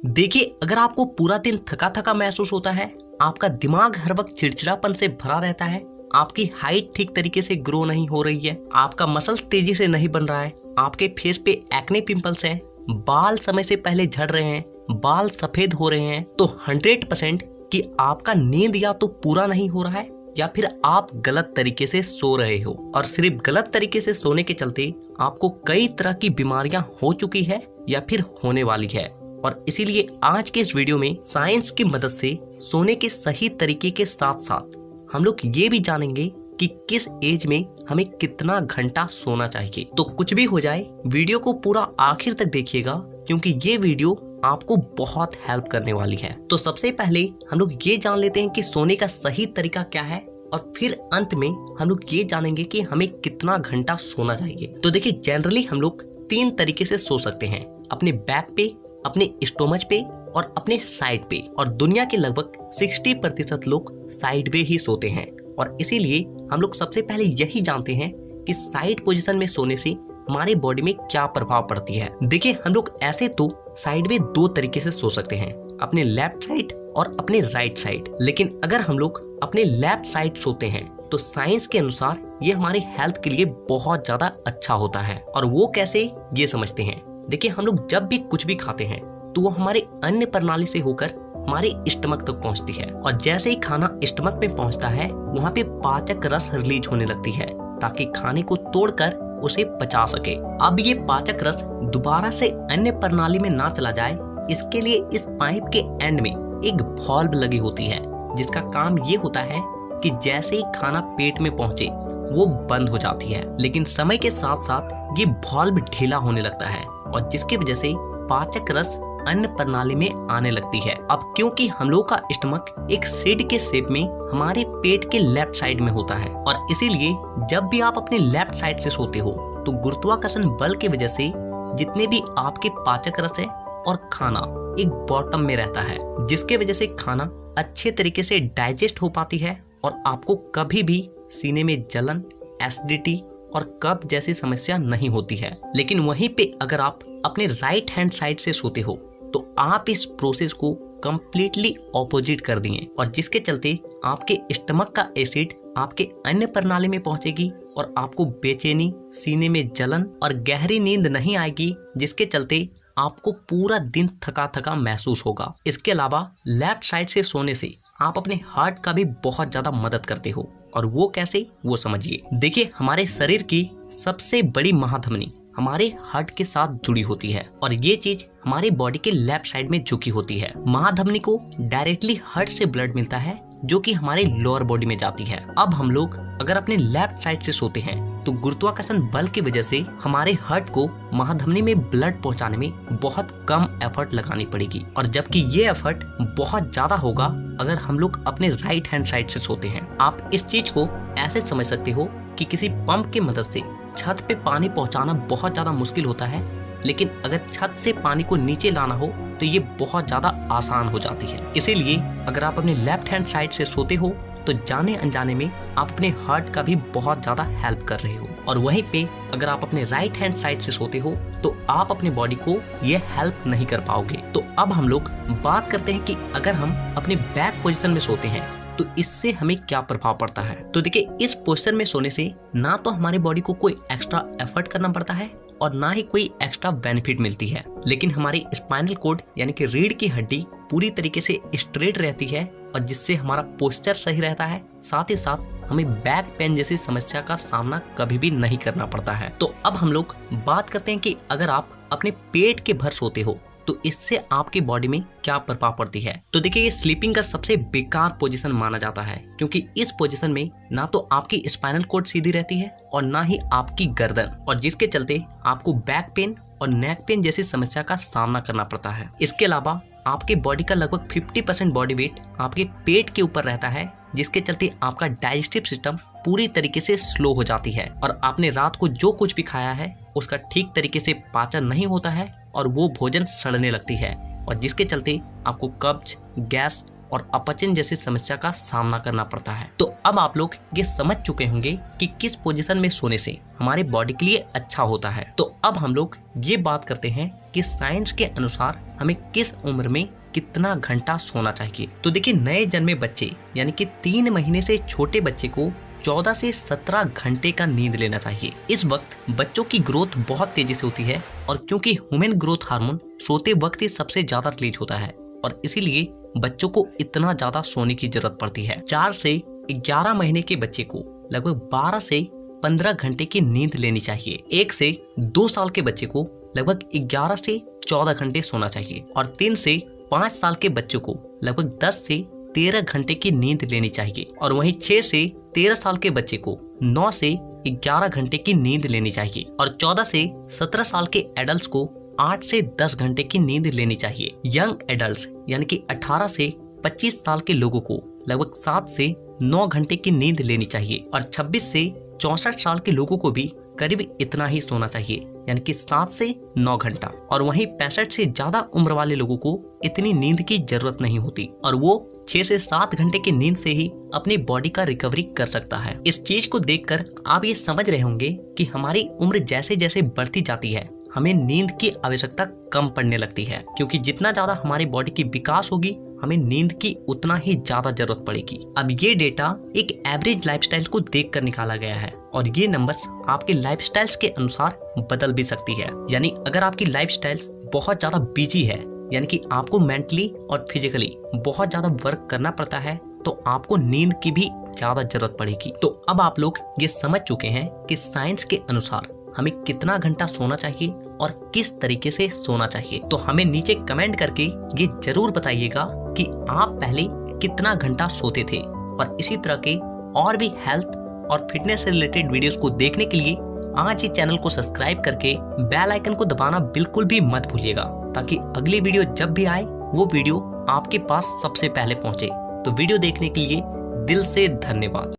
देखिए, अगर आपको पूरा दिन थका थका महसूस होता है, आपका दिमाग हर वक्त चिड़चिड़ापन से भरा रहता है, आपकी हाइट ठीक तरीके से ग्रो नहीं हो रही है, आपका मसल्स तेजी से नहीं बन रहा है, आपके फेस पे एक्ने पिंपल्स हैं, बाल समय से पहले झड़ रहे हैं, बाल सफेद हो रहे हैं, तो 100% कि आपका नींद या तो पूरा नहीं हो रहा है या फिर आप गलत तरीके से सो रहे हो। और सिर्फ गलत तरीके से सोने के चलते आपको कई तरह की बीमारियां हो चुकी है या फिर होने वाली है। और इसीलिए आज के इस वीडियो में साइंस की मदद से सोने के सही तरीके के साथ साथ हम लोग ये भी जानेंगे कि किस एज में हमें कितना घंटा सोना चाहिए। तो कुछ भी हो जाए, वीडियो को पूरा आखिर तक देखिएगा, क्योंकि ये वीडियो आपको बहुत हेल्प करने वाली है। तो सबसे पहले हम लोग ये जान लेते हैं कि सोने का सही तरीका क्या है, और फिर अंत में हम लोग ये जानेंगे कि हमें कितना घंटा सोना चाहिए। तो देखिए, जनरली हम लोग 3 तरीके से सो सकते हैं, अपने बैक पे, अपने स्टोमच पे और अपने साइड पे। और दुनिया के लगभग 60% लोग साइड पे ही सोते हैं। और इसीलिए हम लोग सबसे पहले यही जानते हैं कि साइड पोजीशन में सोने से हमारे बॉडी में क्या प्रभाव पड़ती है। देखिए, हम लोग ऐसे तो साइड में 2 तरीके से सो सकते हैं, अपने लेफ्ट साइड और अपने राइट साइड। लेकिन अगर हम लोग अपने लेफ्ट साइड सोते हैं तो साइंस के अनुसार ये हमारी हेल्थ के लिए बहुत ज्यादा अच्छा होता है। और वो कैसे, ये समझते हैं। देखिए, हम लोग जब भी कुछ भी खाते हैं तो वो हमारे अन्न प्रणाली से होकर हमारे स्टमक तक पहुंचती है। और जैसे ही खाना स्टमक में पहुंचता है, वहाँ पे पाचक रस रिलीज होने लगती है ताकि खाने को तोड़कर उसे पचा सके। अब ये पाचक रस दोबारा से अन्न प्रणाली में ना चला जाए, इसके लिए इस पाइप के एंड में एक वाल्व लगी होती है, जिसका काम ये होता है कि जैसे ही खाना पेट में पहुंचे वो बंद हो जाती है। लेकिन समय के साथ साथ ये वाल्व ढीला होने लगता है, और जिसकी वजह से पाचक रस अन्न प्रणाली में आने लगती है। अब क्योंकि हम लोग का स्टमक एक सीड के शेप में हमारे पेट के लेफ्ट साइड में होता है, और इसीलिए जब भी आप अपने लेफ्ट साइड से सोते हो तो गुरुत्वाकर्षण बल की वजह से जितने भी आपके पाचक रस है और खाना एक बॉटम में रहता है, जिसके वजह से खाना अच्छे तरीके से डाइजेस्ट हो पाती है और आपको कभी भी सीने में जलन, एसिडिटी और कब्ज जैसी समस्या नहीं होती है। लेकिन वहीं पे अगर आप अपने राइट हैंड साइड से सोते हो तो आप इस प्रोसेस को कंप्लीटली ऑपोजिट कर दिए, और जिसके चलते आपके स्टमक का एसिड आपके अन्न प्रणाली में पहुंचेगी और आपको बेचैनी, सीने में जलन और गहरी नींद नहीं आएगी, जिसके चलते आपको पूरा दिन थका थका महसूस होगा। इसके अलावा लेफ्ट साइड से सोने से आप अपने हार्ट का भी बहुत ज्यादा मदद करते हो। और वो कैसे, वो समझिए। देखिए, हमारे शरीर की सबसे बड़ी महाधमनी हमारे हार्ट के साथ जुड़ी होती है, और ये चीज हमारी बॉडी के लेफ्ट साइड में झुकी होती है। महाधमनी को डायरेक्टली हार्ट से ब्लड मिलता है, जो कि हमारे लोअर बॉडी में जाती है। अब हम लोग अगर अपने लेफ्ट साइड से सोते हैं तो गुरुत्वाकर्षण बल की वजह से हमारे हार्ट को महाधमनी में ब्लड पहुंचाने में बहुत कम एफर्ट लगानी पड़ेगी, और जबकि ये एफर्ट बहुत ज्यादा होगा अगर हम लोग अपने राइट हैंड साइड से सोते हैं। आप इस चीज को ऐसे समझ सकते हो कि किसी पंप की मदद से छत पे पानी पहुंचाना बहुत ज्यादा मुश्किल होता है, लेकिन अगर छत से पानी को नीचे लाना हो तो ये बहुत ज्यादा आसान हो जाती है। इसीलिए अगर आप अपने लेफ्ट हैंड साइड से सोते हो तो जाने अनजाने में आप अपने हार्ट का भी बहुत ज्यादा हेल्प कर रहे हो। और वहीं पे अगर आप अपने राइट हैंड साइड से सोते हो तो आप अपने बॉडी को ये हेल्प नहीं कर पाओगे। तो अब हम लोग बात करते हैं कि अगर हम अपने बैक पोजीशन में सोते हैं तो इससे हमें क्या प्रभाव पड़ता है। तो देखिए, इस पोजीशन में सोने से ना तो हमारी बॉडी को कोई एक्स्ट्रा एफर्ट करना पड़ता है और ना ही कोई एक्स्ट्रा बेनिफिट मिलती है, लेकिन हमारी स्पाइनल कॉर्ड यानी कि रीढ़ की हड्डी पूरी तरीके से स्ट्रेट रहती है, और जिससे हमारा पोस्चर सही रहता है। साथ ही साथ हमें बैक पेन जैसी समस्या का सामना कभी भी नहीं करना पड़ता है। तो अब हम लोग बात करते हैं कि अगर आप अपने पेट के भर सोते हो तो इससे आपकी बॉडी में क्या प्रभाव पड़ती है। तो देखिए, ये स्लीपिंग का सबसे बेकार पोजीशन माना जाता है, क्योंकि इस पोजीशन में ना तो आपकी स्पाइनल कॉर्ड सीधी रहती है और ना ही आपकी गर्दन, और जिसके चलते आपको बैक पेन और नेक पेन जैसी समस्या का सामना करना पड़ता है। इसके अलावा आपके बॉडी का लगभग 50% बॉडी वेट आपके पेट के ऊपर रहता है, जिसके चलते आपका डाइजेस्टिव सिस्टम पूरी तरीके से स्लो हो जाती है, और आपने रात को जो कुछ भी खाया है उसका ठीक तरीके से पाचन नहीं होता है और वो भोजन सड़ने लगती है, और जिसके चलते आपको कब्ज, गैस और अपचन जैसी समस्या का सामना करना पड़ता है। तो अब आप लोग ये समझ चुके होंगे कि किस पोजीशन में सोने से हमारे बॉडी के लिए अच्छा होता है। तो अब हम लोग ये बात करते हैं कि साइंस के अनुसार हमें किस उम्र में कितना घंटा सोना चाहिए। तो देखिए, नए जन्मे बच्चे यानी कि 3 महीने से छोटे बच्चे को 14 से 17 घंटे का नींद लेना चाहिए। इस वक्त बच्चों की ग्रोथ बहुत तेजी से होती है और क्योंकि ह्यूमन ग्रोथ हार्मोन सोते वक्त ही सबसे ज्यादा रिलीज होता है और इसीलिए बच्चों को इतना ज्यादा सोने की जरूरत पड़ती है। 4 से 11 महीने के बच्चे को लगभग 12 से 15 घंटे की नींद लेनी चाहिए। 1 से 2 साल के बच्चे को लगभग 11 से 14 घंटे सोना चाहिए और 3 से 5 साल के बच्चों को लगभग 10 से 13 घंटे की नींद लेनी चाहिए और वहीं 6 से 13 साल के बच्चे को 9 से 11 घंटे की नींद लेनी चाहिए और 14 से 17 साल के एडल्ट को 8 से 10 घंटे की नींद लेनी चाहिए। यंग एडल्ट यानी कि 18 से 25 साल के लोगों को लगभग 7 से 9 घंटे की नींद लेनी चाहिए और 26 से 64 साल के लोगों को भी करीब इतना ही सोना चाहिए यानी कि 7 से 9 घंटा। और वहीं 65 से ज्यादा उम्र वाले लोगों को इतनी नींद की जरूरत नहीं होती और वो 6 से 7 घंटे की नींद से ही अपनी बॉडी का रिकवरी कर सकता है। इस चीज को देखकर आप ये समझ रहे होंगे कि हमारी उम्र जैसे जैसे बढ़ती जाती है हमें नींद की आवश्यकता कम पड़ने लगती है, क्योंकि जितना ज्यादा हमारी बॉडी की विकास होगी हमें नींद की उतना ही ज्यादा जरूरत पड़ेगी। अब ये डेटा एक एवरेज लाइफस्टाइल को देखकर निकाला गया है और ये नंबर्स आपके लाइफस्टाइल्स के अनुसार बदल भी सकती है। यानी अगर आपकी लाइफस्टाइल्स बहुत ज्यादा बिजी है यानी कि आपको मेंटली और फिजिकली बहुत ज्यादा वर्क करना पड़ता है तो आपको नींद की भी ज्यादा जरूरत पड़ेगी। तो अब आप लोग ये समझ चुके हैं कि साइंस के अनुसार हमें कितना घंटा सोना चाहिए और किस तरीके से सोना चाहिए। तो हमें नीचे कमेंट करके ये जरूर बताइएगा कि आप पहले कितना घंटा सोते थे और इसी तरह के और भी हेल्थ और फिटनेस से रिलेटेड वीडियोस को देखने के लिए आज ही चैनल को सब्सक्राइब करके बेल आइकन को दबाना बिल्कुल भी मत भूलिएगा, ताकि अगली वीडियो जब भी आए वो वीडियो आपके पास सबसे पहले पहुंचे। तो वीडियो देखने के लिए दिल से धन्यवाद।